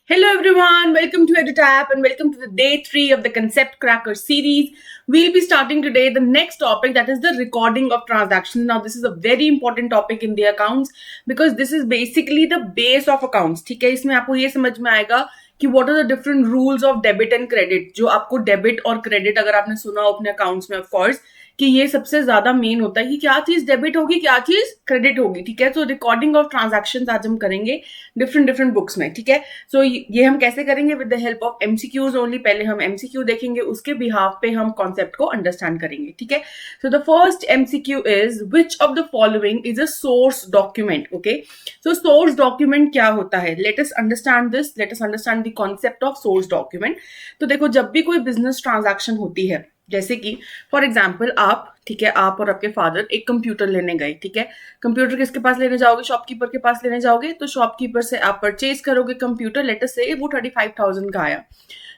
Hello everyone, welcome to EduTap and welcome to the day 3 of the Concept Cracker series. We'll be starting today the next topic, that is the recording of transactions. Now this is a very important topic in the accounts because this is basically the base of accounts. ठीक है, इसमें आपको ये समझ में आएगा कि what are the different rules of debit and credit. जो आपको debit और credit अगर आपने सुना हो अपने accounts में, of course, कि ये सबसे ज्यादा मेन होता है कि क्या चीज डेबिट होगी, क्या चीज क्रेडिट होगी. ठीक है, तो रिकॉर्डिंग ऑफ ट्रांजैक्शंस आज हम करेंगे डिफरेंट बुक्स में. ठीक है, सो ये हम कैसे करेंगे? With the help of MCQs only. पहले हम एमसीक्यू देखेंगे, उसके बिहाफ पे हम कॉन्सेप्ट को अंडरस्टैंड करेंगे. ठीक है, so the first MCQ is which of the following is a source document. Okay, so source document क्या होता है? Let us understand this. Let us understand the concept of source document. तो देखो, जब भी कोई बिजनेस ट्रांजैक्शन होती है, जैसे कि फॉर एग्जाम्पल आप, ठीक है, आप और आपके फादर एक कंप्यूटर लेने गए. ठीक है, कंप्यूटर किसके पास लेने जाओगे? शॉपकीपर के पास लेने जाओगे. तो शॉपकीपर से आप परचेज करोगे कंप्यूटर. लेट अस से वो 35,000 का आया.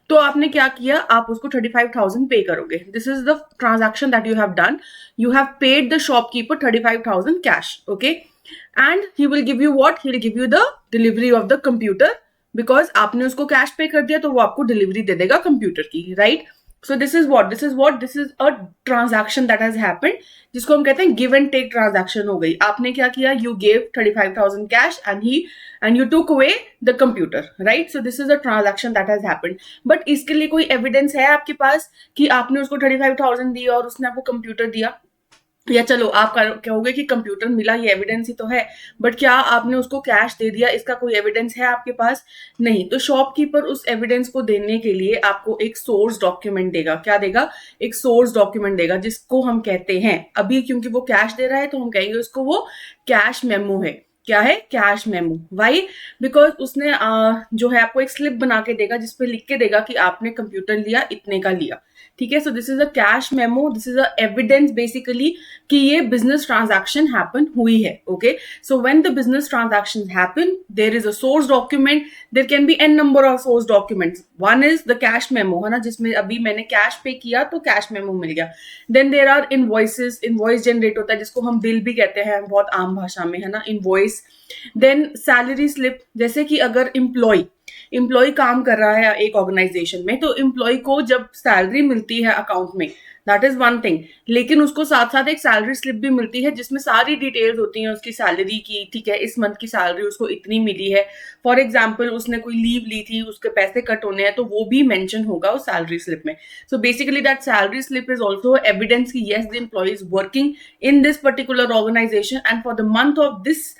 तो आपने क्या किया? आप उसको 35,000 पे करोगे. This is the transaction that you have done. You have paid the shopkeeper 35,000 cash. Okay, and he will give you what? He will give you the delivery of the computer. Because आपने उसको cash पे कर दिया तो वो आपको delivery दे देगा computer की, right? So this is a transaction that has happened, जिसको हम कहते हैं गिव एंड टेक ट्रांजैक्शन हो गई. आपने क्या किया? You gave 35,000 cash and you took away the computer, right? So this is a transaction that has happened. But इसके लिए कोई evidence है आपके पास कि आपने उसको 35,000 दिया और उसने आपको कंप्यूटर दिया? या चलो आप कहोगे कि कंप्यूटर मिला, ये एविडेंस ही तो है, बट क्या आपने उसको कैश दे दिया, इसका कोई एविडेंस है आपके पास? नहीं. तो शॉपकीपर उस एविडेंस को देने के लिए आपको एक सोर्स डॉक्यूमेंट देगा. क्या देगा? एक सोर्स डॉक्यूमेंट देगा, जिसको हम कहते हैं, अभी क्योंकि वो कैश दे रहा है तो हम कहेंगे उसको वो कैश मेमो है. क्या है? Cash memo. वाई? बिकॉज उसने जो है आपको एक स्लिप बना के देगा जिसपे लिख के देगा कि आपने कंप्यूटर लिया, इतने का लिया. ठीक है, so this is a cash memo. This is a evidence basically कि ये बिजनेस ट्रांजैक्शन हैपन हुई है. Okay, so when the business transaction happen, there is a source document. There can be an number of source documents. One is the cash memo, है ना, जिसमें अभी मैंने cash पे किया तो कैश मेमो मिल गया. Then there are invoices. Invoice generate होता है जिसको हम बिल भी कहते हैं बहुत आम भाषा में, है ना, इनवॉइस. Then salary slip. जैसे कि अगर एम्प्लॉय काम कर रहा है एक ऑर्गेनाइजेशन में, तो एम्प्लॉय को जब सैलरी मिलती है अकाउंट में, दैट इज वन थिंग, लेकिन उसको साथ साथ एक सैलरी स्लिप भी मिलती है जिसमें सारी डिटेल्स होती हैं उसकी सैलरी की. ठीक है, इस मंथ की सैलरी उसको इतनी मिली है. फॉर एग्जाम्पल उसने कोई लीव ली थी, उसके पैसे कट होने हैं, तो वो भी मेंशन होगा उस सैलरी स्लिप में. So basically that salary slip is also evidence की yes the employ is working in this particular organisation and for the month of this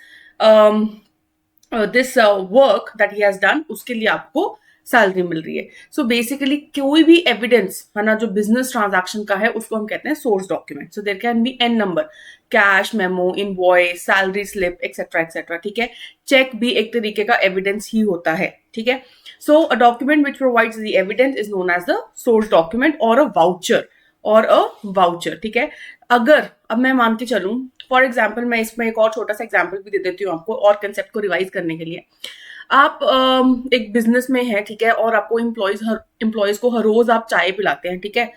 work that he has done, उसके लिए आपको salary मिल रही है. So basically कोई भी evidence, है ना, जो बिजनेस ट्रांजैक्शन का है, उसको हम कहते हैं source document. So there can be an number, cash memo, invoice, salary slip, etcetera etcetera. ठीक है, चेक भी एक तरीके का एविडेंस ही होता है. ठीक है, so a document which provides the evidence is known as the source document और अ वाउचर. ठीक है, अगर अब मैं मान के चलूं, फॉर एग्जाम्पल, मैं इसमें एक और छोटा सा एग्जाम्पल भी दे देती हूँ आपको और कंसेप्ट को रिवाइज करने के लिए. आप एक बिजनेस में है, ठीक है, और आपको एम्प्लॉयज को हर रोज आप चाय पिलाते हैं. ठीक है,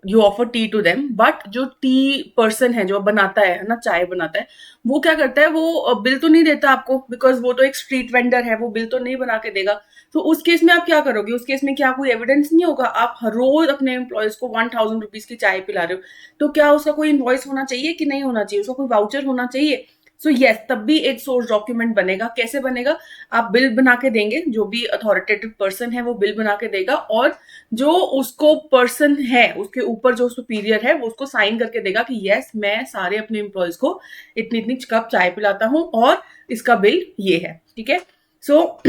you offer tea to them, but जो टी पर्सन है, जो बनाता है ना, चाय बनाता है, वो क्या करता है? वो बिल तो नहीं देता आपको, बिकॉज वो तो एक स्ट्रीट वेंडर है, वो बिल तो नहीं बना के देगा. तो उस केस में आप क्या करोगे? उस केस में क्या कोई एविडेंस नहीं होगा? आप हर रोज अपने एम्प्लॉयज को 1,000 रुपीज की चाय पिला रहे हो, तो क्या उसका कोई इनवॉइस होना चाहिए कि नहीं होना चाहिए? उसका कोई वाउचर होना चाहिए. सो यस, तब भी एक सोर्स डॉक्यूमेंट बनेगा. कैसे बनेगा? आप बिल बना के देंगे, जो भी अथॉरिटेटिव पर्सन है वो बिल बना के देगा, और जो उसको पर्सन है, उसके ऊपर जो सुपीरियर है, वो उसको साइन करके देगा कि यस, मैं सारे अपने एम्प्लॉयज को इतनी इतनी कप चाय पिलाता हूँ और इसका बिल ये है. ठीक है, सो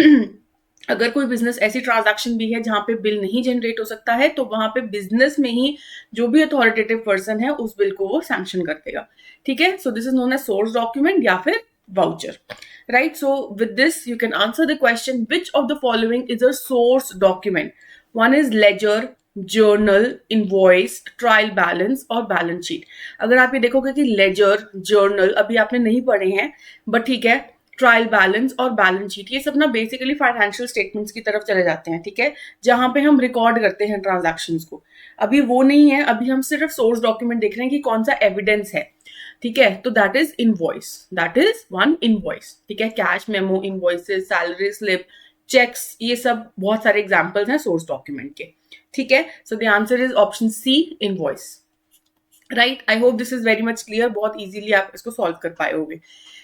अगर कोई बिजनेस ऐसी ट्रांजैक्शन भी है जहां पे बिल नहीं जनरेट हो सकता है, तो वहां पे बिजनेस में ही जो भी अथॉरिटेटिव पर्सन है उस बिल को वो सैंक्शन कर देगा. ठीक है, so this is known as source document या फिर voucher, right? So with this you can answer the question which of the following is a source document. One is ledger, journal, invoice, trial balance और balance sheet. अगर आप ये देखोगे कि laser, journal अभी आपने नहीं पढ़े हैं, बट ठीक है, ट्रायल बैलेंस और बैलेंस शीट, ये सब ना बेसिकली फाइनेंशियल स्टेटमेंट्स की तरफ चले जाते हैं. ठीक है, जहां पे हम रिकॉर्ड करते हैं ट्रांजैक्शंस को. अभी वो नहीं है, अभी हम सिर्फ सोर्स डॉक्यूमेंट देख रहे हैं कि कौन सा एविडेंस है. ठीक है, तो that is invoice. That is one invoice. ठीक है, cash memo, invoices, salary slip, cheques, ये सब बहुत सारे एग्जाम्पल्स हैं सोर्स डॉक्यूमेंट के, ठीक है। So the answer is option C, invoice, right. I hope this is very much clear, बहुत इजीली आप इसको सॉल्व कर पाए होगे।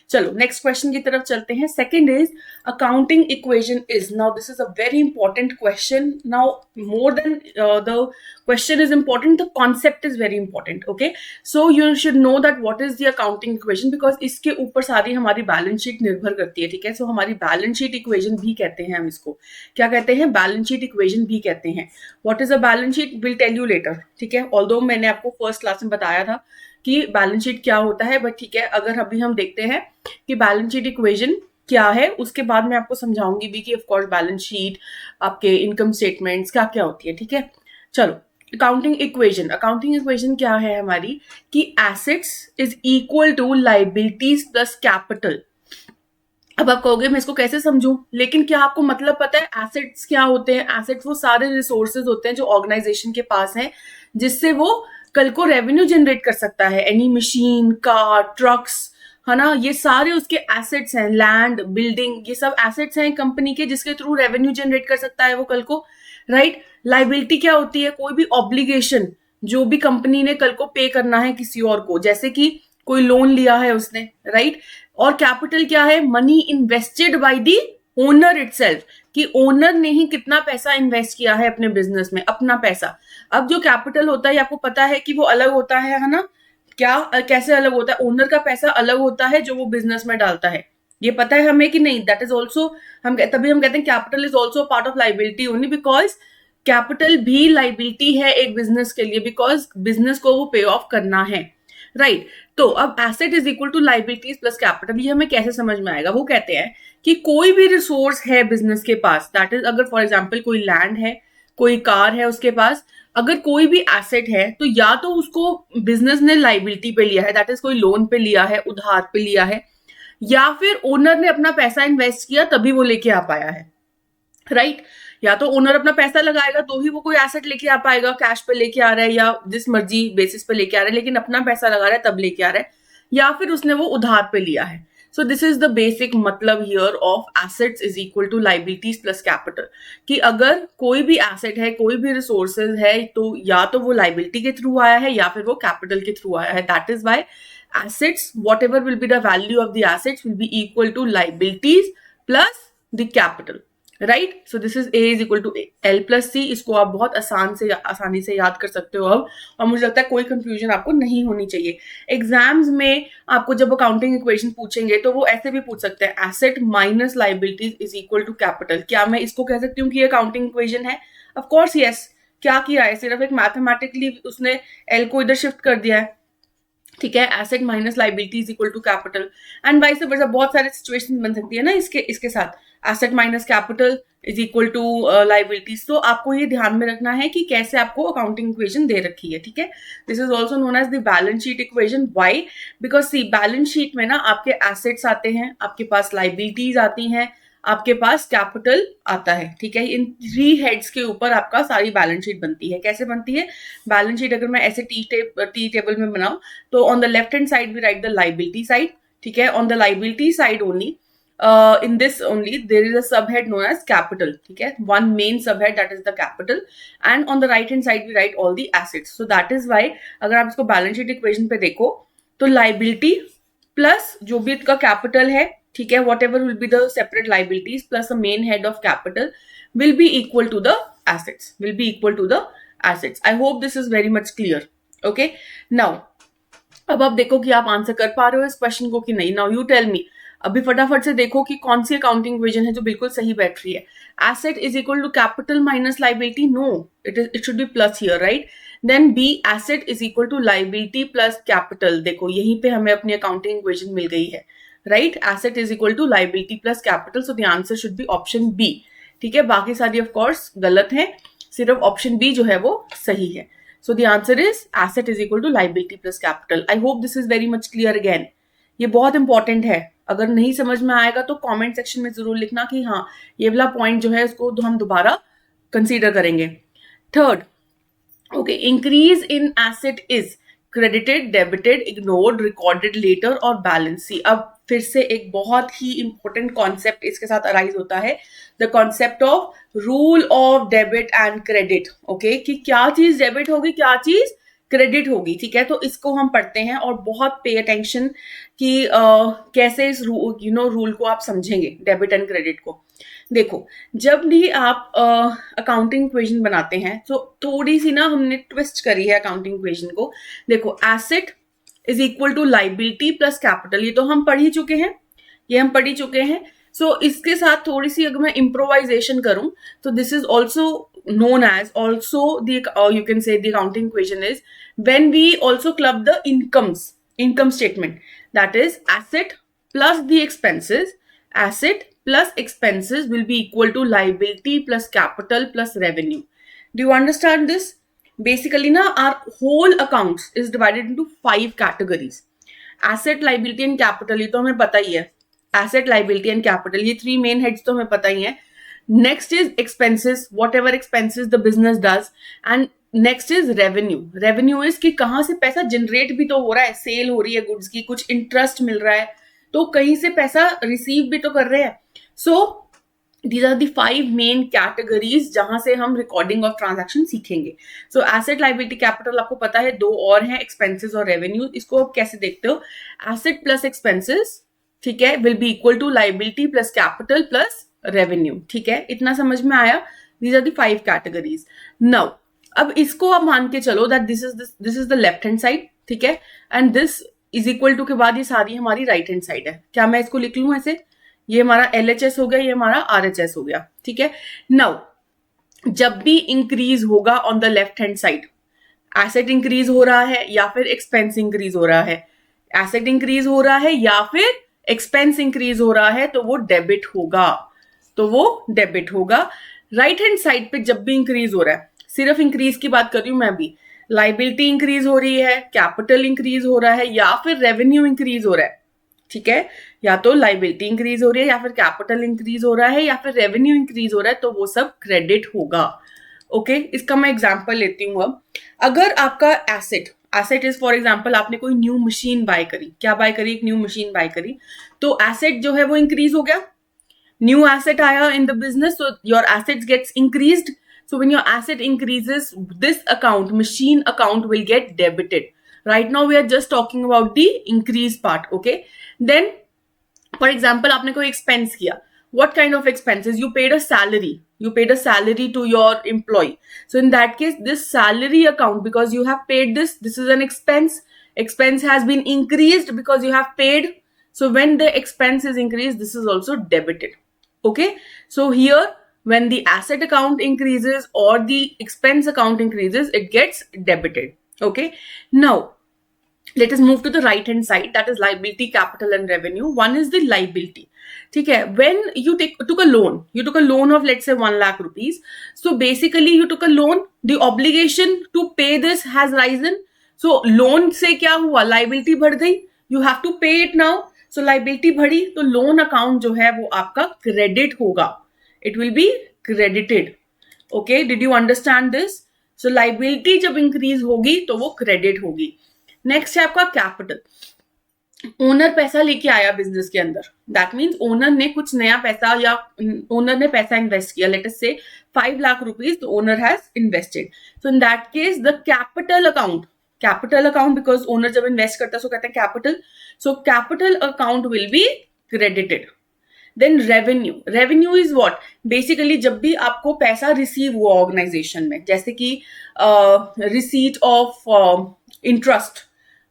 चलो नेक्स्ट क्वेश्चन की तरफ चलते हैं। Second is accounting equation is, now this is a very important question. Now more than the question is important, the concept is very important, okay. So you should know that what is the accounting equation, because इसके ऊपर सारी हमारी balance sheet निर्भर करती है, ठीक है। सो हमारी बैलेंस शीट इक्वेशन भी कहते हैं हम इसको, क्या कहते हैं, बैलेंस शीट इक्वेशन भी कहते हैं। What is a balance sheet, will tell you later, ठीक है। ऑल्दो मैंने आपको फर्स्ट क्लास में बताया था कि बैलेंस शीट क्या होता है, बट ठीक है, अगर अभी हम देखते हैं कि बैलेंस शीट इक्वेशन क्या है, उसके बाद मैं आपको समझाऊंगी भी कि ऑफ कोर्स बैलेंस शीट, आपके इनकम स्टेटमेंट्स क्या क्या होती है, ठीक है। चलो अकाउंटिंग इक्वेशन क्या है हमारी, कि assets is equal to liabilities plus capital. अब आप कहोगे मैं इसको कैसे समझूं, लेकिन क्या आपको मतलब पता है एसेट्स क्या होते हैं? एसेट्स वो सारे रिसोर्सेज होते हैं जो ऑर्गेनाइजेशन के पास हैं, जिससे वो कल को रेवेन्यू जनरेट कर सकता है। एनी मशीन, कार, ट्रक्स, है ना, ये सारे उसके एसेट्स हैं। लैंड, बिल्डिंग, ये सब एसेट्स हैं कंपनी के, जिसके थ्रू रेवेन्यू जनरेट कर सकता है वो कल को, राइट। लाइबिलिटी क्या होती है, कोई भी ऑब्लिगेशन जो भी कंपनी ने कल को पे करना है किसी और को, जैसे कि कोई लोन लिया है उसने, राइट। और कैपिटल क्या है, money invested by the owner itself, कि ओनर ने ही कितना पैसा इन्वेस्ट किया है अपने बिजनेस में, अपना पैसा। अब जो कैपिटल होता है आपको पता है कि वो अलग होता है ना, क्या कैसे अलग होता है, ओनर का पैसा अलग होता है जो वो बिजनेस में डालता है, ये पता है हमें कि नहीं। दैट इज ऑल्सो, तभी हम कहते हैं capital is also part of liability only, because capital भी लाइबिलिटी है एक बिजनेस के लिए, बिकॉज बिजनेस को वो पे ऑफ करना है, राइट। तो अब asset is equal to liabilities plus capital, ये हमें कैसे समझ में आएगा, वो कहते हैं कि कोई भी रिसोर्स है बिजनेस के पास, दैट इज अगर फॉर एग्जाम्पल कोई लैंड है, कोई कार है उसके पास, अगर कोई भी एसेट है तो या तो उसको बिजनेस ने लाइबिलिटी पे लिया है, दैट इज कोई लोन पे लिया है, उधार पे लिया है, या फिर ओनर ने अपना पैसा इन्वेस्ट किया तभी वो लेके आ पाया है, राइट। या तो ओनर अपना पैसा लगाएगा तो ही वो कोई एसेट लेके आ पाएगा, कैश पे लेके आ रहा है या जिस मर्जी बेसिस पे लेके आ रहा है, लेकिन अपना पैसा लगा रहा है तब लेके आ रहा है, या फिर उसने वो उधार पे लिया है। So this is the basic मतलब here of assets is equal to liabilities plus capital, कि अगर कोई भी एसेट है, कोई भी रिसोर्सेज है, तो या तो वो लाइबिलिटी के थ्रू आया है या फिर वो कैपिटल के थ्रू आया है। That is why assets, whatever will be the value of the assets will be equal to liabilities plus the capital, right? So this is A is equal to L plus C. इसको आप बहुत आसानी से याद कर सकते हो अब, और मुझे लगता है कोई कंफ्यूजन आपको नहीं होनी चाहिए। एग्जाम्स में आपको जब अकाउंटिंग इक्वेशन पूछेंगे तो वो ऐसे भी पूछ सकते हैं, asset minus liabilities is equal to capital. क्या मैं इसको कह सकती हूँ कि ये अकाउंटिंग इक्वेशन है? Of course yes. क्या किया है, सिर्फ एक मैथमेटिकली उसने एल को इधर शिफ्ट कर दिया है, ठीक है। Asset minus liability is equal to capital, and vice versa बहुत सारे सिचुएशन बन सकती है ना इसके साथ, asset minus capital is equal to liabilities. तो आपको ये ध्यान में रखना है कि कैसे आपको अकाउंटिंग इक्वेशन दे रखी है, ठीक है। This is also known as the balance sheet equation. Why? Because see balance sheet में ना आपके एसेट्स आते हैं, आपके पास लाइबिलिटीज आती हैं, आपके पास कैपिटल आता है, ठीक है। इन 3 हेड्स के ऊपर आपका सारी बैलेंस शीट बनती है। कैसे बनती है बैलेंस शीट? अगर मैं ऐसे टी टेबल में बनाऊं तो on the left hand side we write the liability side, ठीक है। On the liability side only, in this only there is a subhead known as capital, ठीक है, one main subhead that is the capital, and on the right hand side we write all the assets. So that is why अगर आप इसको balance sheet equation पे देखो तो liability plus जो भी इसका कैपिटल है, ठीक है, whatever will be the separate liabilities plus the main head of capital will be equal to the assets, will be equal to the assets. I hope this is very much clear, okay. Now अब आप देखो कि आप answer कर पा रहे हो इस क्वेश्चन को कि नहीं। नाउ यू टेल मी, अभी फटाफट से देखो कि कौन सी अकाउंटिंग इक्वेशन है जो बिल्कुल सही बैठ रही है। Asset is equal to capital minus liability, no, it should be plus here, right. Then B, asset is equal to liability plus capital. देखो यहीं पे हमें अपनी अकाउंटिंग इक्वेशन मिल गई है, right. Asset is equal to liability plus capital, so the answer should be option B, ठीक है। बाकी सारी ऑफ कोर्स गलत है, सिर्फ ऑप्शन बी जो है वो सही है। So the answer is asset is equal to liability plus capital. I hope this is very much clear. Again ये बहुत इंपॉर्टेंट है, अगर नहीं समझ में आएगा तो कमेंट सेक्शन में जरूर लिखना कि हाँ ये वाला पॉइंट जो है उसको हम दोबारा कंसीडर करेंगे। Third, okay, increase in asset is credited, debited, ignored, recorded later और बैलेंस। सी अब फिर से एक बहुत ही इंपॉर्टेंट कॉन्सेप्ट इसके साथ अराइज होता है, the concept of rule of debit and credit. Okay, कि क्या चीज डेबिट होगी, क्या चीज क्रेडिट होगी। ठीक है, तो इसको हम पढ़ते हैं और बहुत पे अटेंशन कि कैसे इस रूल को आप समझेंगे, डेबिट एंड क्रेडिट को। देखो, जब भी आप अकाउंटिंग इक्वेशन बनाते हैं तो थोड़ी सी ना हमने ट्विस्ट करी है अकाउंटिंग इक्वेशन को। देखो, asset is equal to liability plus capital, ये तो हम पढ़ ही चुके हैं, ये हम पढ़ ही चुके हैं। सो इसके साथ थोड़ी सी अगर मैं इम्प्रोवाइजेशन करूं तो this is also known as also the you can say the accounting equation is when we also club the income statement, that is asset plus the expenses, asset plus expenses will be equal to liability plus capital plus revenue. Do you understand this? Basically na our whole accounts is divided into 5 categories. Asset, liability and capital, ये तो हमें पता ही है, asset, liability and capital, ये 3 main heads तो हमें पता ही है. Next is expenses, whatever expenses the business does, and next is revenue. Revenue is कि कहाँ से पैसा जनरेट भी तो हो रहा है, सेल हो रही है गुड्स की, कुछ इंटरेस्ट मिल रहा है, तो कहीं से पैसा रिसीव भी तो कर रहे हैं. सो these are the 5 main categories जहां से हम रिकॉर्डिंग ऑफ ट्रांजैक्शन सीखेंगे. सो एसेट, लाइबिलिटी, कैपिटल आपको पता है, 2 और हैं, एक्सपेंसेस और रेवेन्यू. इसको आप कैसे देखते हो? एसेट प्लस एक्सपेंसेस, ठीक है, will be equal to liability plus capital plus revenue. ठीक है, इतना समझ में आया? These are the 5 categories. Now अब इसको आप मान के चलो that this is the left hand side. ठीक है, and this is equal to के बाद ये सारी हमारी राइट हैंड साइड है. क्या मैं इसको लिख लूं ऐसे? ये हमारा LHS हो गया, ये हमारा RHS हो गया. ठीक है, नाउ जब भी इंक्रीज होगा on the left hand side, asset increase हो रहा है या फिर एक्सपेंस इंक्रीज हो रहा है, एसेट इंक्रीज हो रहा है या फिर एक्सपेंस इंक्रीज हो रहा है, तो वो डेबिट होगा, तो वो डेबिट होगा. राइट हैंड साइड पे जब भी इंक्रीज हो रहा है, सिर्फ इंक्रीज की बात कर रही हूं मैं भी, लाइबिलिटी इंक्रीज हो रही है, कैपिटल इंक्रीज हो रहा है या फिर रेवेन्यू इंक्रीज हो रहा है. ठीक है, या तो लाइबिलिटी इंक्रीज हो रही है या फिर कैपिटल इंक्रीज हो रहा है या फिर रेवेन्यू इंक्रीज हो रहा है, तो वो सब क्रेडिट होगा. ओके, इसका मैं एग्जांपल लेती हूँ. अब अगर आपका एसेट इज फॉर एग्जांपल आपने कोई न्यू मशीन बाय करी, क्या बाय करी? एक न्यू मशीन बाय करी, तो एसेट जो है वो इंक्रीज हो गया, न्यू एसेट आया in the business, so your assets gets increased. So when your asset increases, this account, machine account, will get debited. Right now we are just talking about the increase part. Okay, then for example आपने कोई expense किया. What kind of expenses? You paid a salary. You paid a salary to your employee. So in that case, this salary account, because you have paid this is an expense. Expense has been increased because you have paid. So when the expense is increased, this is also debited. Okay, so here when the asset account increases or the expense account increases, it gets debited. Okay, now let us move to the right hand side, that is liability, capital and revenue. One is the liability. ठीक है, when you took a loan of let's say 1 lakh rupees. So basically you took a loan, the obligation to pay this has risen. So loan से क्या हुआ? Liability बढ़ गई, you have to pay it now. So liability बढ़ी, तो loan account जो है वो आपका क्रेडिट होगा, it will be credited. Okay, did you understand this? So liability जब इंक्रीज होगी तो वो क्रेडिट होगी. नेक्स्ट है आपका कैपिटल. ओनर पैसा लेके आया बिजनेस के अंदर, दैट मीन्स ओनर ने कुछ नया पैसा या ओनर ने पैसा इन्वेस्ट किया, late us say 5 lakh rupees, तो owner has invested. So in that case the capital account because owner जब इन्वेस्ट करता है सो कहते हैं capital, so capital account will be credited. Then revenue is what? Basically जब भी आपको पैसा रिसीव हुआ ऑर्गेनाइजेशन में, जैसे कि रिसीट ऑफ इंटरेस्ट,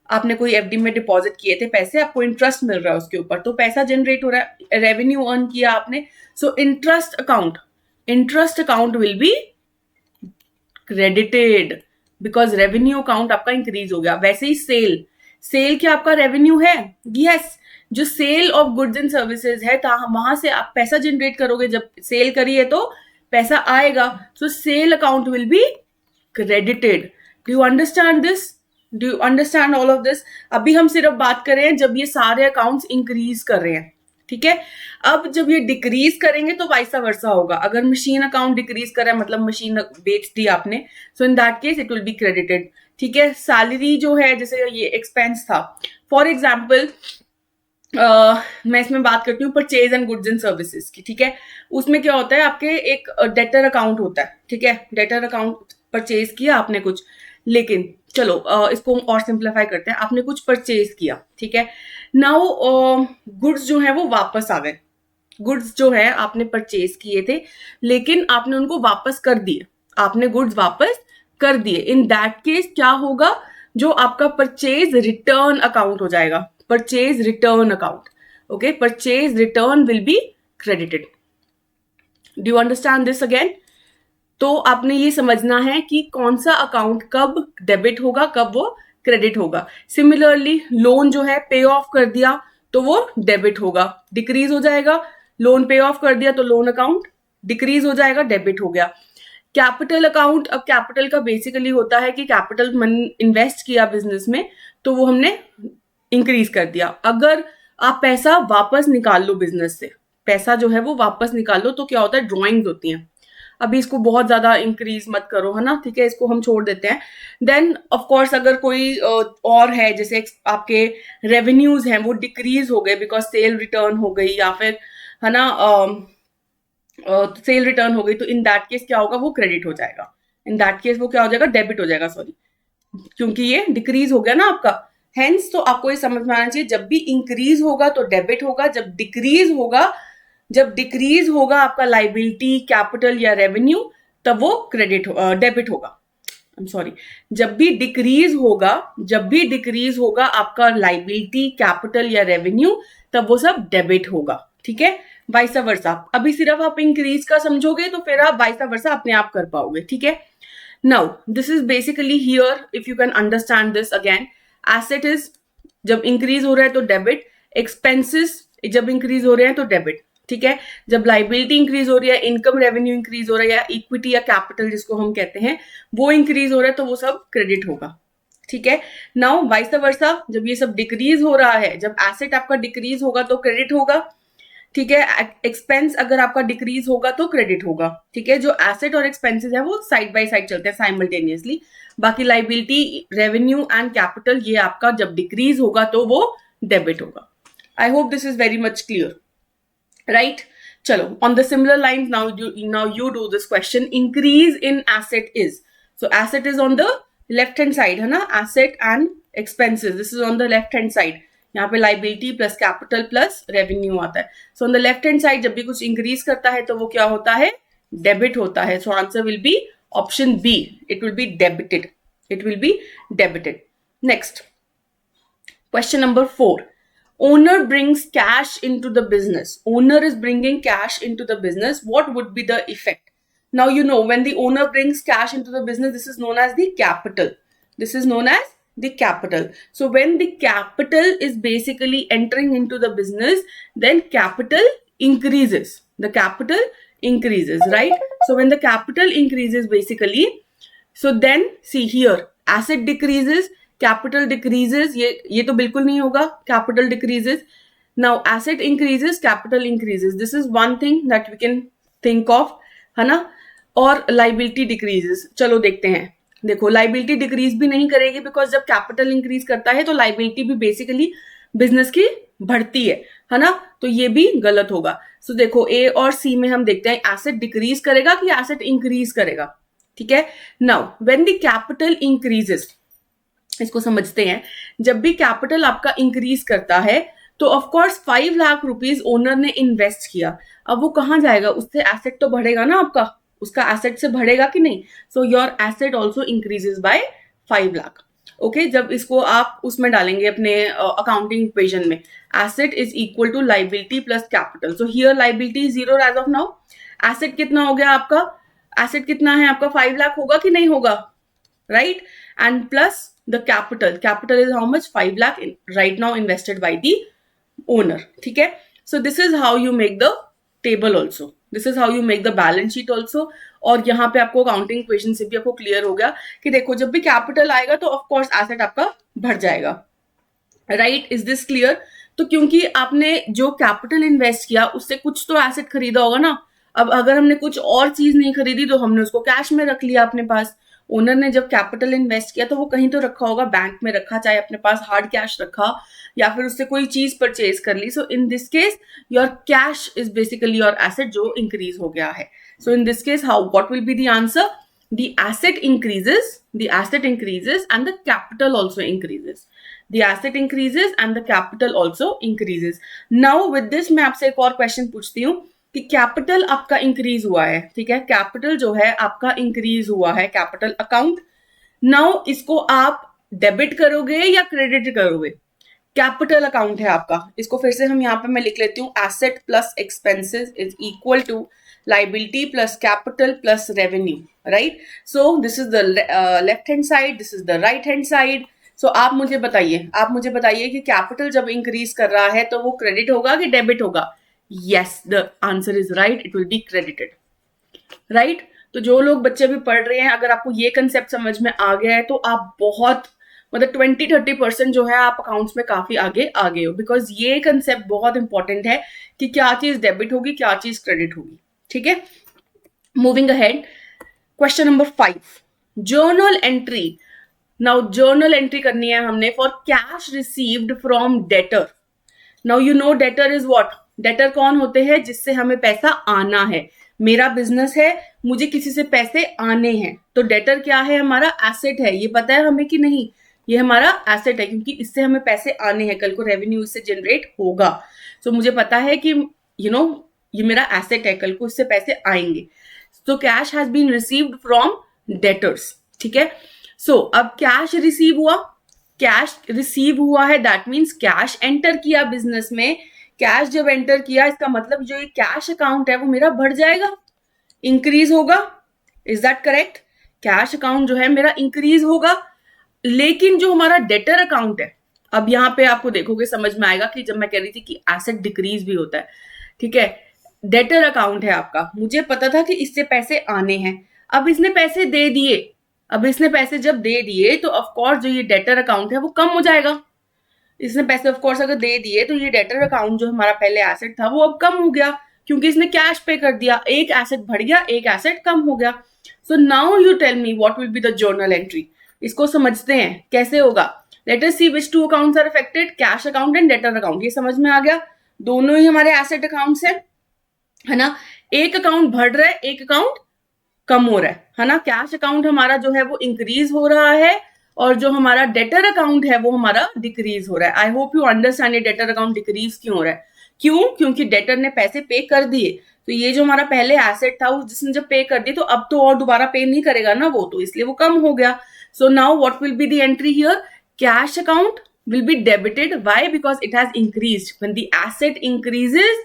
आपने कोई FD में डिपॉजिट किए थे पैसे, आपको इंटरेस्ट मिल रहा है उसके ऊपर, तो पैसा जनरेट हो रहा है, रेवेन्यू अर्न किया आपने. So interest account will be credited because revenue account आपका इंक्रीज हो गया. वैसे ही सेल क्या आपका रेवेन्यू है? यस, जो sale of goods and services है, वहां से आप पैसा जनरेट करोगे, जब सेल करिए तो पैसा आएगा. So sale account will be credited. Do you understand this? Do you understand all of this? अभी हम सिर्फ बात कर रहे हैं जब ये सारे अकाउंट्स इंक्रीज कर रहे हैं. ठीक है, अब जब ये डिक्रीज करेंगे तो वाइसा वर्सा होगा. अगर मशीन अकाउंट डिक्रीज कर रहा है, मतलब मशीन बेच दी आपने, so in that case it will be credited. ठीक है, सैलरी जो है, जैसे ये एक्सपेंस था, फॉर एग्जाम्पल मैं इसमें बात करती हूँ purchase and goods and services की, ठीक है। उसमें क्या होता है, आपके एक डेटर अकाउंट होता है, ठीक है। डेटर अकाउंट, परचेज किया आपने कुछ, लेकिन चलो इसको और सिंप्लीफाई करते हैं। आपने कुछ परचेज किया, ठीक है। नाउ गुड्स जो है वो वापस आ गए। गुड्स जो है आपने परचेज किए थे, लेकिन आपने उनको वापस कर दिए, आपने गुड्स वापस कर दिए। इन दैट केस क्या होगा, जो आपका परचेज रिटर्न अकाउंट हो जाएगा, purchase return account. Okay, purchase return will be credited. Do you understand this again? तो आपने ये समझना है कि कौन सा अकाउंट कब डेबिट होगा, कब वो क्रेडिट होगा। सिमिलरली लोन जो है पे ऑफ कर दिया तो वो डेबिट होगा, डिक्रीज हो जाएगा। लोन पे ऑफ कर दिया तो लोन अकाउंट डिक्रीज हो जाएगा, डेबिट हो गया। कैपिटल अकाउंट, अब कैपिटल का बेसिकली होता है कि कैपिटल मनी इन्वेस्ट किया बिजनेस में तो वो हमने इंक्रीज कर दिया। अगर आप पैसा वापस निकाल लो बिजनेस से, पैसा जो है वो वापस निकाल लो, तो क्या होता है, ड्रॉइंग्स होती हैं। अभी इसको बहुत ज्यादा इंक्रीज मत करो, है ना, ठीक है, इसको हम छोड़ देते हैं। देन ऑफ कोर्स अगर कोई और है, जैसे आपके रेवेन्यूज हैं वो डिक्रीज हो गए बिकॉज सेल रिटर्न हो गई, या फिर है ना सेल रिटर्न हो गई, तो इन दैट केस क्या होगा, वो क्रेडिट हो जाएगा। इन दैट केस वो क्या हो जाएगा, डेबिट हो जाएगा, सॉरी, क्योंकि ये डिक्रीज हो गया ना आपका। हेंस तो आपको ये समझ में आना चाहिए, जब भी इंक्रीज होगा तो डेबिट होगा, जब डिक्रीज होगा आपका लाइबिलिटी, कैपिटल या रेवेन्यू, तब वो डेबिट होगा। आई एम सॉरी, जब भी डिक्रीज होगा आपका लाइबिलिटी, कैपिटल या रेवेन्यू, तब वो सब डेबिट होगा, ठीक है। वाइसा वर्सा, अभी सिर्फ आप इंक्रीज का समझोगे तो फिर आप वाइसा वर्सा अपने आप कर पाओगे, ठीक है। Now this is basically here, if you can understand this again, asset is जब इंक्रीज हो रहा है तो डेबिट, एक्सपेंसेस जब इंक्रीज हो रहे हैं तो डेबिट, ठीक है। जब लाइबिलिटी इंक्रीज हो रही है, इनकम रेवेन्यू इंक्रीज हो रहा है, या इक्विटी या कैपिटल जिसको हम कहते हैं वो इंक्रीज हो रहा है, तो वो सब क्रेडिट होगा, ठीक है। नाउ वाइस वर्सा, जब ये सब डिक्रीज हो रहा है, जब एसेट आपका डिक्रीज होगा तो क्रेडिट होगा, ठीक है। एक्सपेंस अगर आपका डिक्रीज होगा तो क्रेडिट होगा, ठीक है। जो एसेट और एक्सपेंसेस है वो साइड बाय साइड चलते हैं साइमल्टेनियसली। बाकी लाइबिलिटी, रेवेन्यू एंड कैपिटल, ये आपका जब डिक्रीज होगा तो वो डेबिट होगा। आई hope this is very much clear, right. चलो, on the similar lines, now you do this question. Increase in asset is, so asset is on the left hand side, है ना, asset and expenses, this is on the left hand side. यहाँ पे liability plus capital plus revenue आता है. So on the left hand side जब भी कुछ increase करता है तो वो क्या होता है, debit होता है. So answer will be option B. It will be debited. It will be debited. Next, question number 4. Owner brings cash into the business. Owner is bringing cash into the business. What would be the effect? Now you know when the owner brings cash into the business, this is known as the capital. This is known as the capital. So when the capital is basically entering into the business, then capital increases. The capital increases, right? So when the capital increases basically, so then see here, asset decreases, capital decreases, ये तो बिल्कुल नहीं होगा, capital decreases. Now asset increases, capital increases. This is one thing that we can think of, है ना. और liability decreases, चलो देखते हैं. देखो, लाइबिलिटी डिक्रीज भी नहीं करेगी बिकॉज जब कैपिटल इंक्रीज करता है तो लाइबिलिटी भी बेसिकली बिजनेस की बढ़ती है ना, तो ये भी गलत होगा. सो देखो, ए और सी में हम देखते हैं एसेट डिक्रीज करेगा कि एसेट इंक्रीज करेगा, ठीक है. Now when the capital increases, इसको समझते हैं. जब भी कैपिटल आपका इंक्रीज करता है तो of course 5 lakh rupees owner ने इन्वेस्ट किया, अब वो कहां जाएगा, उससे एसेट तो बढ़ेगा ना आपका, उसका एसेट से बढ़ेगा कि नहीं. So your asset also increases by 5 lakh. Okay, जब इसको आप उसमें डालेंगे अपने अकाउंटिंग इक्वेशन में, asset is equal to liability plus capital. So here liability 0 as of now. Asset कितना हो गया आपका, एसेट कितना है आपका, 5 लाख होगा कि नहीं होगा, right. And plus the capital is how much, 5 lakh right now invested by the owner, ठीक है. So this is how you make the table also, this is how you make the balance sheet also. और यहाँ पे आपको accounting equation से भी आपको clear हो गया कि देखो, जब भी कैपिटल आएगा तो ऑफ कोर्स एसेट आपका बढ़ जाएगा, राइट. Is this clear. तो क्योंकि आपने जो कैपिटल इन्वेस्ट किया उससे कुछ तो एसेट खरीदा होगा ना. अब अगर हमने कुछ और चीज नहीं खरीदी तो हमने उसको कैश में रख लिया अपने पास, ओनर ने जब कैपिटल इन्वेस्ट किया तो वो कहीं तो रखा होगा, बैंक में रखा, चाहे अपने पास हार्ड कैश रखा या फिर उससे कोई चीज परचेज कर ली. So in this case your cash is basically your asset जो इंक्रीज हो गया है. So in this case how what will be the answer? The asset increases and the capital also increases. The asset increases and the capital also increases. Now with this मैं आपसे एक और question पूछती हूँ कि कैपिटल आपका increase हुआ है, ठीक है, कैपिटल जो है आपका इंक्रीज हुआ है, कैपिटल अकाउंट. नाउ इसको आप डेबिट करोगे या क्रेडिट करोगे? कैपिटल अकाउंट है आपका. इसको फिर से हम यहाँ पे मैं लिख लेती हूँ, asset plus expenses is equal to liability plus capital plus revenue, right? So this is the left hand side, this is the right hand side. So आप मुझे बताइए कि कैपिटल जब इंक्रीज कर रहा है तो वो क्रेडिट होगा कि डेबिट होगा? Yes, the answer is right, it will be credited, right? तो जो लोग बच्चे भी पढ़ रहे हैं, अगर आपको ये कंसेप्ट समझ में आ गया है तो आप बहुत मतलब 20-30% जो है आप अकाउंट्स में काफी आगे आ गए हो, बिकॉज ये कंसेप्ट बहुत इंपॉर्टेंट है कि क्या चीज डेबिट होगी, क्या चीज क्रेडिट होगी. ठीक है, moving ahead, question number 5, journal entry. Now journal entry करनी है हमने for cash received from debtor. Now you know debtor is what? Debtor कौन होते हैं? जिससे हमें पैसा आना है. मेरा बिजनेस है, मुझे किसी से पैसे आने हैं, तो डेटर क्या है? हमारा एसेट है. ये पता है हमें कि नहीं? ये हमारा एसेट है क्योंकि इससे हमें पैसे आने हैं, कल को रेवेन्यू इससे जनरेट होगा. सो मुझे पता है कि यू नो ये मेरा एसेट है, कल को इससे पैसे आएंगे. तो cash has been received from debtors. ठीक है, सो अब कैश रिसीव हुआ, कैश रिसीव हुआ है, दैट मीन्स कैश एंटर किया बिजनेस में. कैश जब एंटर किया, इसका मतलब जो ये कैश अकाउंट है वो मेरा बढ़ जाएगा, इंक्रीज होगा. Is that correct? Cash account जो है मेरा इंक्रीज होगा. लेकिन जो हमारा डेटर अकाउंट है, अब यहाँ पे आपको देखोगे समझ में आएगा कि जब मैं कह रही थी कि एसेट डिक्रीज भी होता है. ठीक है, डेटर अकाउंट है आपका, मुझे पता था कि इससे पैसे आने हैं, अब इसने पैसे दे दिए. अब इसने पैसे जब दे दिए तो ऑफ कोर्स जो ये डेटर अकाउंट है वो कम हो जाएगा. इसने पैसे ऑफ कोर्स अगर दे दिए तो ये डेटर अकाउंट जो हमारा पहले एसेट था वो अब कम हो गया क्योंकि इसने कैश पे कर दिया. एक एसेट बढ़ गया, एक एसेट कम हो गया. So now you tell me what will be the journal entry. इसको समझते हैं कैसे होगा. Let us see which two accounts are affected, cash account and debtor account. ये समझ में आ गया, दोनों ही हमारे एसेट अकाउंट्स है ना. एक अकाउंट बढ़ रहा है, एक अकाउंट कम हो रहा है ना. कैश अकाउंट हमारा जो है वो इंक्रीज हो रहा है और जो हमारा डेटर अकाउंट है वो हमारा डिक्रीज हो रहा है. आई होप यू अंडरस्टैंड ये डेटर अकाउंट डिक्रीज क्यों हो रहा है. क्यों? क्योंकि डेटर ने पैसे पे कर दिए. तो ये जो हमारा पहले एसेट था जिसने जब पे कर दिए तो अब तो और दोबारा पे नहीं करेगा ना वो, तो इसलिए वो कम हो गया. So now what will be the entry here? Cash account will be debited. Why? Because it has increased. When the asset increases,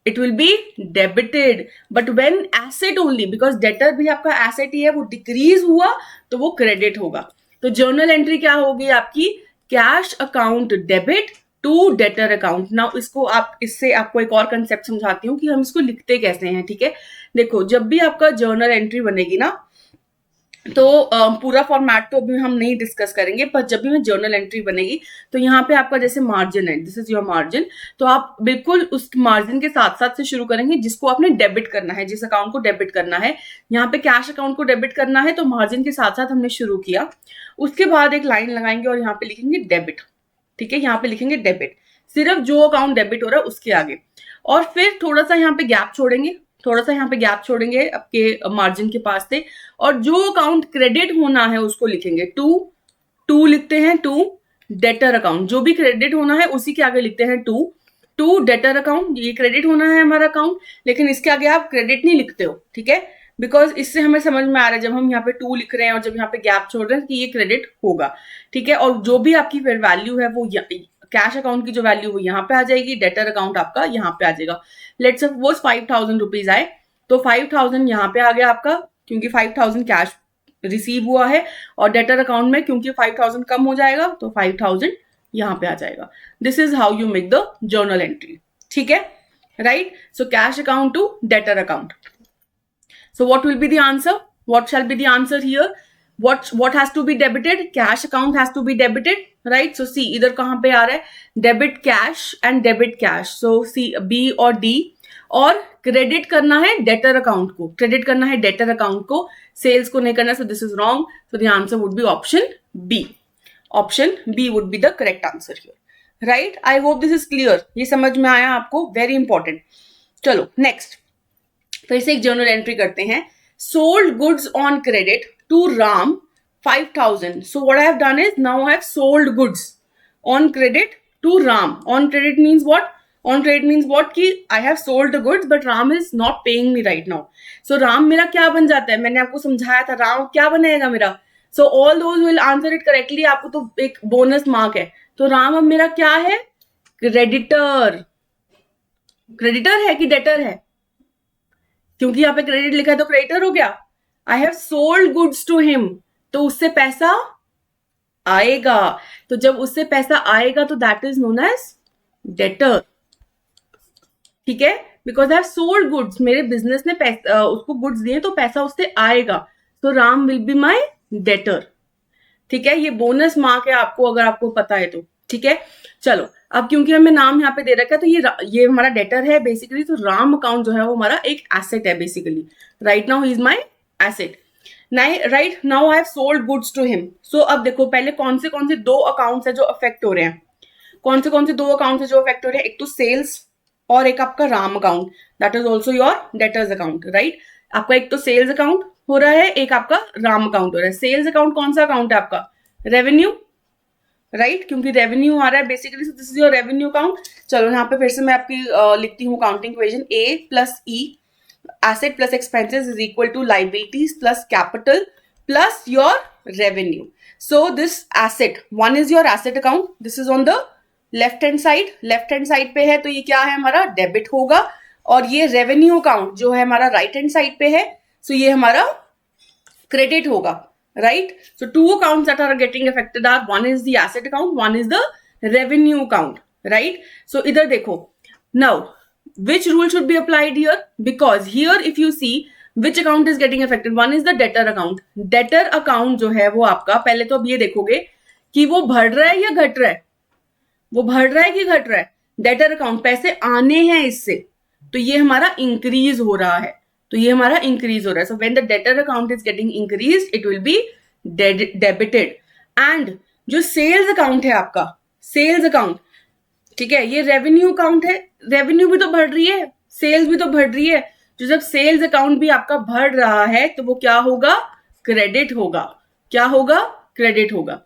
it will be debited. But when asset only, because debtor भी आपका asset ही है, वो decrease हुआ तो वो credit होगा. तो journal entry क्या होगी आपकी? Cash account debit to debtor account. Now इसको आप इससे आपको एक और concept समझाती हूँ कि हम इसको लिखते कैसे हैं. ठीक है, देखो जब भी आपका journal entry बनेगी ना तो पूरा फॉर्मेट तो अभी हम नहीं डिस्कस करेंगे, पर जब भी में जर्नल एंट्री बनेगी तो यहाँ पे आपका जैसे मार्जिन है, दिस इज योर मार्जिन, तो आप बिल्कुल उस मार्जिन के साथ साथ से शुरू करेंगे जिसको आपने डेबिट करना है, जिस अकाउंट को डेबिट करना है. यहाँ पे कैश अकाउंट को डेबिट करना है तो मार्जिन के साथ साथ हमने शुरू किया. उसके बाद एक लाइन लगाएंगे और यहाँ पे लिखेंगे डेबिट. ठीक है, यहाँ पे लिखेंगे डेबिट, सिर्फ जो अकाउंट डेबिट हो रहा है उसके आगे. और फिर थोड़ा सा यहाँ पे गैप छोड़ेंगे, थोड़ा सा यहाँ पे गैप छोड़ेंगे आपके मार्जिन के पास से, और जो अकाउंट क्रेडिट होना है उसको लिखेंगे टू लिखते हैं टू डेटर अकाउंट. जो भी क्रेडिट होना है उसी के आगे लिखते हैं टू डेटर अकाउंट. ये क्रेडिट होना है हमारा अकाउंट, लेकिन इसके आगे आप क्रेडिट नहीं लिखते हो. ठीक है, बिकॉज इससे हमें समझ में आ रहा है जब हम यहाँ पे टू लिख रहे हैं और जब यहाँ पे गैप छोड़ रहे हैं कि ये क्रेडिट होगा. ठीक है, और जो भी आपकी फिर वैल्यू है वो कैश अकाउंट की जो वैल्यू वो यहाँ पे आ जाएगी, डेटर अकाउंट आपका यहाँ पे आ जाएगा. लेट्स सपोज 5,000 रुपीज आए तो 5,000 यहाँ पे आ गया आपका क्योंकि 5,000 कैश रिसीव हुआ है, और डेटर अकाउंट में क्योंकि 5,000 कम हो जाएगा तो 5,000 यहाँ पे आ जाएगा. This is how you make the journal entry. ठीक है, right. So cash account to debtor account. So what will be the answer? What shall be the answer here? what has to be debited? Cash account has to be debited, right? So see इधर कहाँ पे आ रहा है? Debit cash and debit cash. So see B और D और credit करना है debtor account को, क्रेडिट करना है डेटर अकाउंट को, सेल्स को नहीं करना. So this is wrong. So the answer would be option B. Option B would be the correct answer here. Right, I hope this is clear. ये समझ में आया आपको? Very important. चलो नेक्स्ट, फिर से एक जर्नल एंट्री करते हैं. Sold goods on credit to Ram 5,000. So what I have done is, now I have sold goods on credit to Ram. On credit means what? On credit means what? कि I have sold the goods but Ram is not paying me right now. So Ram मेरा क्या बन जाता है? मैंने आपको समझाया था Ram क्या बनेगा मेरा. So all those will answer it correctly. आपको तो एक बोनस मार्क है. तो Ram अब मेरा क्या है? क्रेडिटर. क्रेडिटर है कि डेटर है? क्योंकि यहाँ पे क्रेडिट लिखा है तो क्रेडिटर हो गया. I have sold goods to him, तो उससे पैसा आएगा. तो जब उससे पैसा आएगा तो that is known as debtor. ठीक है, because I have sold goods, मेरे बिजनेस ने पैसा उसको गुड्स दिए तो पैसा उससे आएगा. तो Ram will be my debtor. ठीक है, ये बोनस मार्क है आपको अगर आपको पता है तो. ठीक है, चलो अब क्योंकि हमें नाम यहाँ पे दे रखा है तो ये हमारा डेटर है बेसिकली. तो राम अकाउंट जो है वो हमारा एक एसेट है basically. Right now he is my asset. Right now I have sold goods to him. So अब देखो पहले कौन से दो अकाउंट्स है जो अफेक्ट हो रहे हैं. कौन से दो अकाउंट्स है जो अफेक्ट हो रहे हैं? एक तो सेल्स और एक आपका Ram account, that is also your debtors account. Right, आपका एक तो सेल्स अकाउंट हो रहा है, एक आपका राम अकाउंट हो रहा है. सेल्स अकाउंट कौन सा अकाउंट है आपका? रेवेन्यू. राइट, क्योंकि रेवेन्यू आ रहा है basically. So this is your revenue account. चलो यहाँ पे फिर से मैं आपकी लिखती हूँ counting equation. A plus E, asset plus expenses is equal to liabilities plus capital plus your revenue. So this asset, one is your asset account. This is on the left hand side. Left hand side पे है तो ये क्या है हमारा? Debit होगा. और ये revenue account जो है हमारा right hand side पे है, so ये हमारा credit होगा. Right? So two accounts that are getting affected are, one is the asset account, one is the revenue account. Right? So इधर देखो. Now which rule should be applied here? Because here if you see which account is getting affected, one is the debtor account. Debtor account जो है वो आपका, पहले तो अब ये देखोगे कि वो बढ़ रहा है या घट रहा है. वो बढ़ रहा है कि घट रहा है? डेटर अकाउंट, पैसे आने हैं इससे, तो ये हमारा इंक्रीज हो रहा है. तो ये हमारा इंक्रीज हो रहा है. सो when the debtor account is getting increase it will be debited. And जो सेल्स अकाउंट है आपका, सेल्स अकाउंट, ठीक है, ये रेवेन्यू अकाउंट है. रेवेन्यू भी तो बढ़ रही है, सेल्स भी तो बढ़ रही है. तो जब सेल्स अकाउंट भी आपका बढ़ रहा है तो वो क्या होगा? क्रेडिट होगा. क्या होगा? क्रेडिट होगा.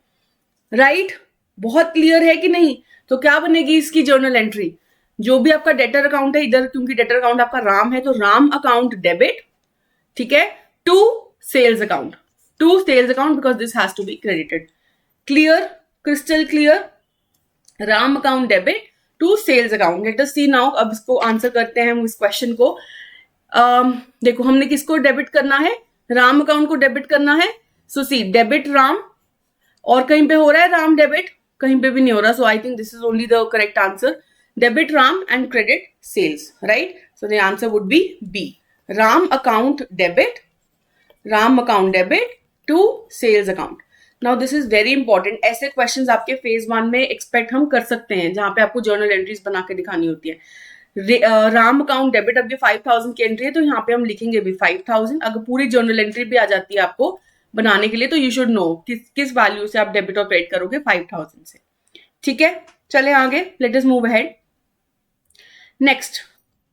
राइट, बहुत क्लियर है कि नहीं? तो क्या बनेगी इसकी जर्नल एंट्री? जो भी आपका डेटर अकाउंट है इधर, क्योंकि डेटर अकाउंट आपका राम है तो राम अकाउंट डेबिट. ठीक है, to sales account, to sales account because this has to be credited. Clear, crystal clear. Ram account debit to sales account. Let us see now. अब इसको आंसर करते हैं हम इस क्वेश्चन को. देखो हमने किसको डेबिट करना है? राम अकाउंट को डेबिट करना है. सो सी, डेबिट राम, और कहीं पे हो रहा है राम डेबिट? कहीं पे भी नहीं हो रहा. So I think this is only the correct answer. Debit Ram and credit sales. Right, so the answer would be B. Ram account debit, Ram account debit to sales account. Now this is very important. ऐसे questions आपके phase 1 में expect हम कर सकते हैं जहां पे आपको जर्नल एंट्रीज बना के दिखानी होती है. राम अकाउंट डेबिट, अब ये 5,000 की एंट्री है तो यहाँ पे हम लिखेंगे भी 5,000. अगर पूरी जर्नल एंट्री भी आ जाती है आपको बनाने के लिए तो यू शुड नो किस वैल्यू से आप डेबिट और क्रेडिट करोगे 5,000 से. ठीक है, चले आगे. Let us move ahead. Next,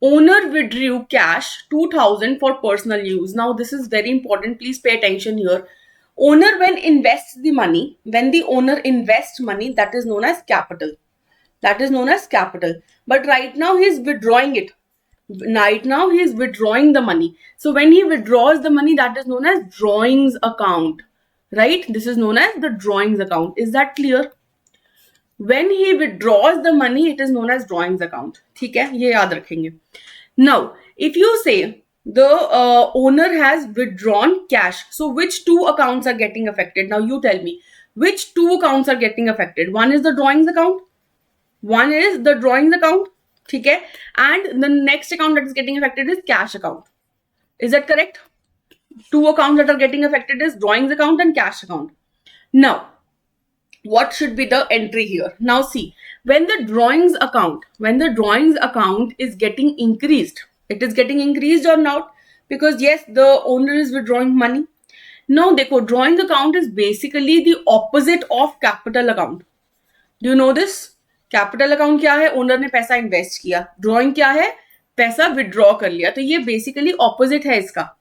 owner withdrew cash 2,000 for personal use. Now this is very important, please pay attention here. Owner when invests the money, when the owner invests money, that is known as capital. That is known as capital. But right now he is withdrawing it. Right now he is withdrawing the money. So when he withdraws the money, that is known as drawings account. Right? This is known as the drawings account. Is that clear? When he withdraws the money, it is known as drawings account. ठीक है, ये याद रखेंगे. Now, if you say the owner has withdrawn cash, so which two accounts are getting affected? Now you tell me, which two accounts are getting affected? One is the drawings account, one is the drawings account. ठीक है, and the next account that is getting affected is cash account. Is that correct? Two accounts that are getting affected is drawings account and cash account. Now what should be the entry here? Now see, when the drawings account is getting increased, it is getting increased or not? Because yes, the owner is withdrawing money. Now देखो, drawing account is basically the opposite of capital account. Do you know this? Capital account क्या है? Owner ने पैसा invest किया. Drawing क्या है? पैसा withdraw कर लिया. तो ये बेसिकली ऑपोजिट है इसका.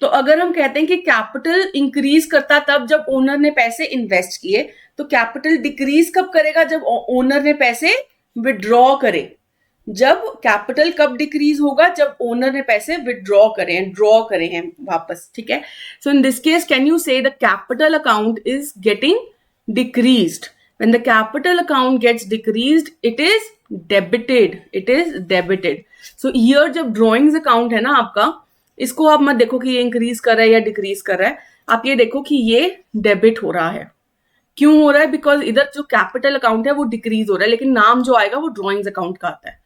तो अगर हम कहते हैं कि कैपिटल इंक्रीज करता तब जब ओनर ने पैसे इन्वेस्ट किए, तो कैपिटल डिक्रीज कब करेगा? जब ओनर ने पैसे विड्रॉ करे. जब कैपिटल कब डिक्रीज होगा? जब ओनर ने पैसे विड्रॉ करे हैं, ड्रॉ करे हैं वापस. ठीक है. So in this case can you say the capital account is getting decreased. When the capital account gets decreased, it is debited. It is debited. So here जब drawings account है ना आपका, इसको आप मत देखो कि ये increase कर रहा है या decrease कर रहा है. आप ये देखो कि ये debit हो रहा है. क्यों हो रहा है? Because इधर जो capital account है वो decrease हो रहा है, लेकिन नाम जो आएगा वो drawings account का आता है.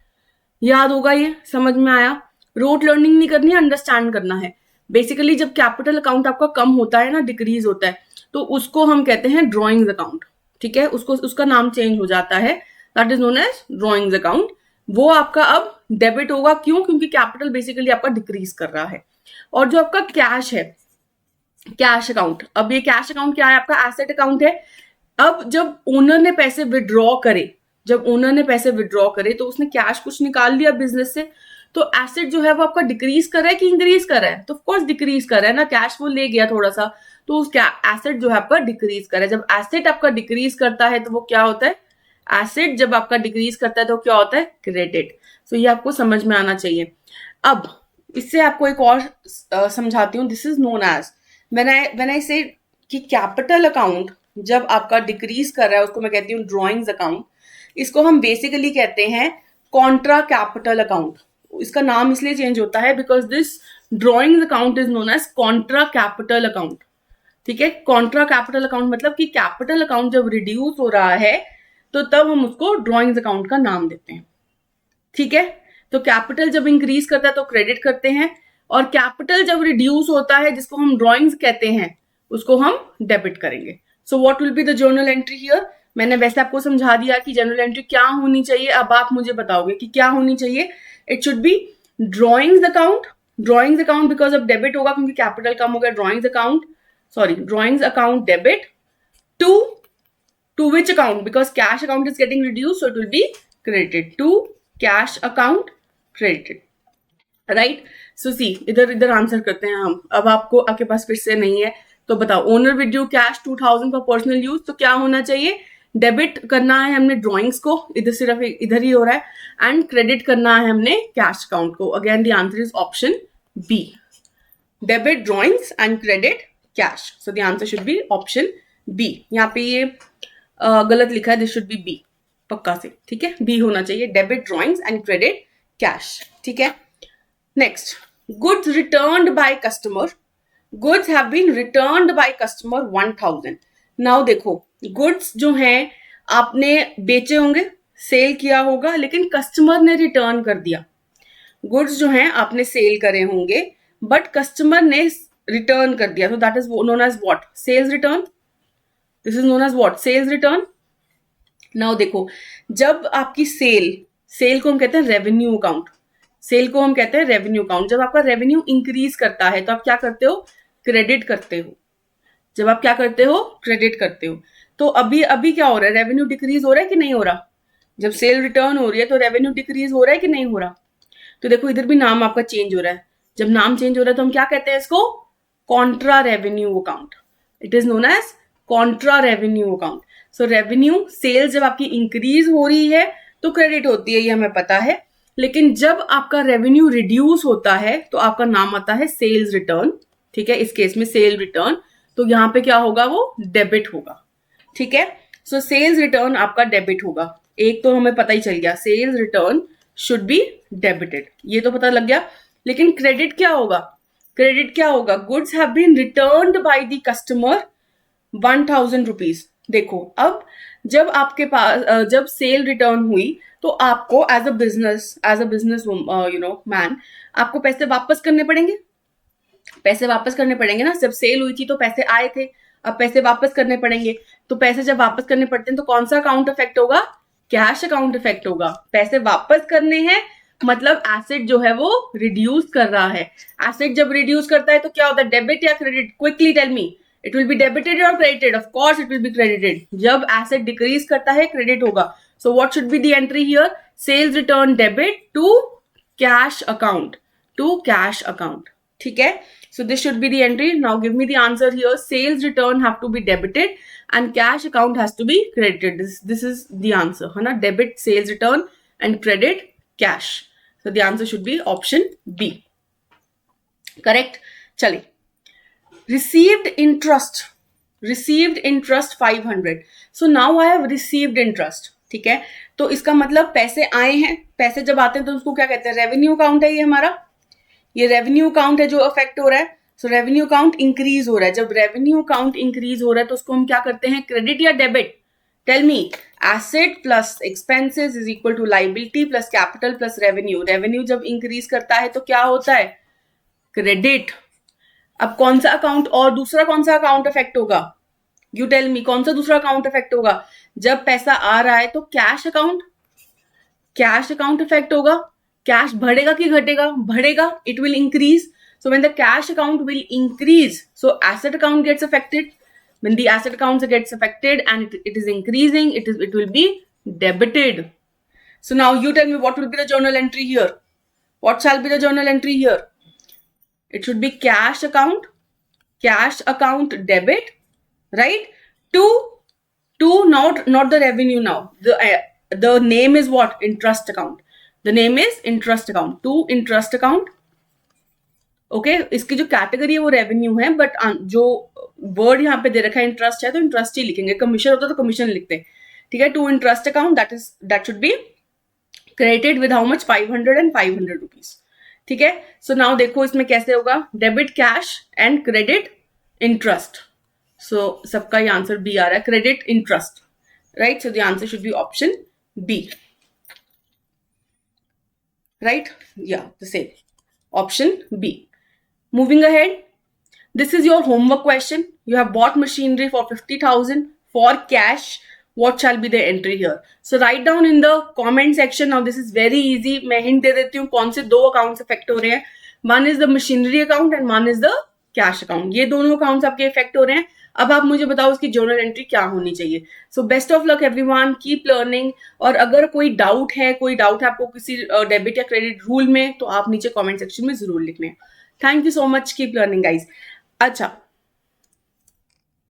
याद होगा ये? समझ में आया? रोट लर्निंग नहीं करनी है, अंडरस्टैंड करना है. बेसिकली जब कैपिटल अकाउंट आपका कम होता है ना, डिक्रीज होता है, तो उसको हम कहते हैं ड्रॉइंग्स अकाउंट. ठीक है. उसका नाम चेंज हो जाता है. That is known as drawings account. वो आपका अब डेबिट होगा. क्यों? क्योंकि कैपिटल बेसिकली आपका डिक्रीज कर रहा है. और जो आपका कैश है, कैश अकाउंट, अब ये कैश अकाउंट क्या है? आपका एसेट अकाउंट है. अब जब ओनर ने पैसे विड्रॉ करे, तो उसने कैश कुछ निकाल लिया बिजनेस से, तो एसेट जो है वो आपका डिक्रीज कर रहा है कि इंक्रीज कर रहा है? तो ऑफकोर्स डिक्रीज कर रहा है ना. कैश वो ले गया थोड़ा सा, तो उस एसेट जो है आपका डिक्रीज कर रहा है. जब एसेट आपका डिक्रीज करता है तो वो क्या होता है? एसेट जब आपका डिक्रीज करता है तो क्या होता है? क्रेडिट. सो ये आपको समझ में आना चाहिए. अब इससे आपको एक और समझाती हूँ. This is known as when I say कि कैपिटल अकाउंट जब आपका डिक्रीज कर रहा है, उसको मैं कहती हूँ ड्रॉइंग्स अकाउंट. इसको हम बेसिकली कहते हैं कॉन्ट्रा कैपिटल अकाउंट. इसका नाम इसलिए चेंज होता है because this drawings account is known as contra capital account. ठीक है. कॉन्ट्रा कैपिटल अकाउंट मतलब कि कैपिटल अकाउंट जब रिड्यूस हो रहा है तो तब हम उसको ड्रॉइंग्स अकाउंट का नाम देते हैं. ठीक है. तो कैपिटल जब इंक्रीज करता है तो क्रेडिट करते हैं, और कैपिटल जब रिड्यूस होता है जिसको हम ड्रॉइंग्स कहते हैं उसको हम डेबिट करेंगे. सो what will be the journal entry here? मैंने वैसे आपको समझा दिया कि जर्नल एंट्री क्या होनी चाहिए. अब आप मुझे बताओगे कि क्या होनी चाहिए. It should B drawings account because अब डेबिट होगा क्योंकि कैपिटल कम हो गया. Drawings account debit to which account? Because cash account is getting reduced, so it will be credited to cash account credited. Right? So see, इधर answer करते हैं हम. अब आपके पास फिर से नहीं है तो बताओ. Owner withdrew cash 2000 for personal use, तो क्या होना चाहिए? डेबिट करना है हमने ड्रॉइंग्स को, इधर सिर्फ इधर ही हो रहा है, एंड क्रेडिट करना है हमने कैश अकाउंट को. Again the answer is option B. Debit drawings and credit cash. So the answer should be option B. यहाँ पे ये गलत लिखा है. दिस शुड बी बी पक्का से. ठीक है. बी होना चाहिए. Debit drawings and credit cash. ठीक है. Next, goods returned by customer. Goods have been returned by customer 1000. Now देखो, गुड्स जो हैं आपने बेचे होंगे, सेल किया होगा, लेकिन कस्टमर ने रिटर्न कर दिया. गुड्स जो हैं आपने सेल करे होंगे बट कस्टमर ने रिटर्न कर दिया, तो that is known as what? Sales return. This is known as what? Sales return. Now देखो, जब आपकी सेल को हम कहते हैं रेवेन्यू अकाउंट. जब आपका रेवेन्यू इंक्रीज करता है तो आप क्या करते हो? क्रेडिट करते हो. तो अभी क्या हो रहा है? रेवेन्यू डिक्रीज हो रहा है कि नहीं हो रहा? जब सेल रिटर्न हो रही है तो रेवेन्यू डिक्रीज हो रहा है कि नहीं हो रहा? तो देखो इधर भी नाम आपका चेंज हो रहा है. जब नाम चेंज हो रहा है तो हम क्या कहते हैं इसको? Contra revenue account. It is known as contra revenue account. So revenue, sales जब आपकी इंक्रीज हो रही है तो क्रेडिट होती है, ये हमें पता है. लेकिन जब आपका रेवेन्यू रिड्यूस होता है तो आपका नाम आता है सेल्स रिटर्न. ठीक है. इस केस में सेल रिटर्न, तो यहाँ पे क्या होगा? वो डेबिट होगा. ठीक है. सो सेल्स रिटर्न आपका डेबिट होगा. एक तो हमें पता ही चल गया, sales return should be debited, ये तो पता लग गया. लेकिन क्रेडिट क्या होगा? Goods have been returned by the customer 1000 rupees. देखो, अब जब आपके पास जब सेल रिटर्न हुई तो आपको एज अ बिजनेस मैन आपको पैसे वापस करने पड़ेंगे ना. जब सेल हुई थी तो पैसे आए थे, अब पैसे वापस करने पड़ेंगे. तो पैसे जब वापस करने पड़ते हैं तो कौन सा अकाउंट इफेक्ट होगा? कैश अकाउंट इफेक्ट होगा। पैसे वापस करने हैं मतलब एसेट जो है वो रिड्यूस कर रहा है। एसेट जब रिड्यूस करता है तो क्या होता है? डेबिट या credit? Quickly tell me, it will be debited और credited? Of course it will be credited. जब एसेट डिक्रीज करता है क्रेडिट होगा। So what should be the entry here? Sales return debit to cash account, to cash account. ठीक है, so this should be the entry. Now give me the answer here. Sales return have to be debited and cash account has to be credited. This is the answer, है ना? Debit sales return and credit cash. So the answer should be option B. Correct? चलिए, received interest 500. So now I have received interest. ठीक है, तो इसका मतलब पैसे आए हैं। पैसे जब आते हैं तो उसको क्या कहते हैं? रेवेन्यू अकाउंट है ये हमारा, ये रेवेन्यू अकाउंट है जो अफेक्ट हो रहा है। सो रेवेन्यू अकाउंट इंक्रीज हो रहा है। जब रेवेन्यू अकाउंट इंक्रीज हो रहा है तो उसको हम क्या करते हैं? क्रेडिट या debit? Tell me. Asset plus expenses is equal to liability plus capital plus revenue. Revenue जब इंक्रीज करता है तो क्या होता है? क्रेडिट। अब कौन सा अकाउंट और दूसरा कौन सा अकाउंट इफेक्ट होगा? यू टेल मी, कौन सा दूसरा अकाउंट इफेक्ट होगा? जब पैसा आ रहा है तो cash account, cash account effect होगा। कैश बढ़ेगा कि घटेगा? बढ़ेगा, it will increase. So when the cash account will increase, so asset account gets affected. When the asset account gets affected and it is increasing, it will be debited. So now you tell me, what will be the journal entry here? What shall be the journal entry here? It should be cash account debit, right? To not the revenue now. The name is what? Interest account. The name is interest account. To interest account. Okay, इसकी जो category है वो revenue है, but जो word यहाँ पे दे रखा है इंटरेस्ट है तो इंटरेस्ट ही लिखेंगे। कमीशन होता तो कमीशन लिखते हैं। ठीक है, to interest account that should be credited with how much? 500 and 500 rupees. ठीक है, सो नाउ देखो इसमें कैसे होगा? Debit cash and credit interest. So सबका ये आंसर बी आ रहा है, credit interest, right? So the answer should be option B, right? या the same, option B. Moving ahead, this is your homework question. You have bought machinery for 50,000 for cash. What shall be the entry here? So write down in the comment section. Now this is very easy. मैं hint दे देती हूँ कौन से दो accounts affect हो रहे हैं. One is the machinery account and one is the cash account. ये दोनों accounts आपके affect हो रहे हैं. अब आप मुझे बताओ उसकी journal entry क्या होनी चाहिए. So best of luck everyone. Keep learning. और अगर कोई डाउट है आपको किसी डेबिट या क्रेडिट रूल में, तो आप नीचे कमेंट सेक्शन में जरूर लिखना है. Thank you so much. Keep learning guys. अच्छा,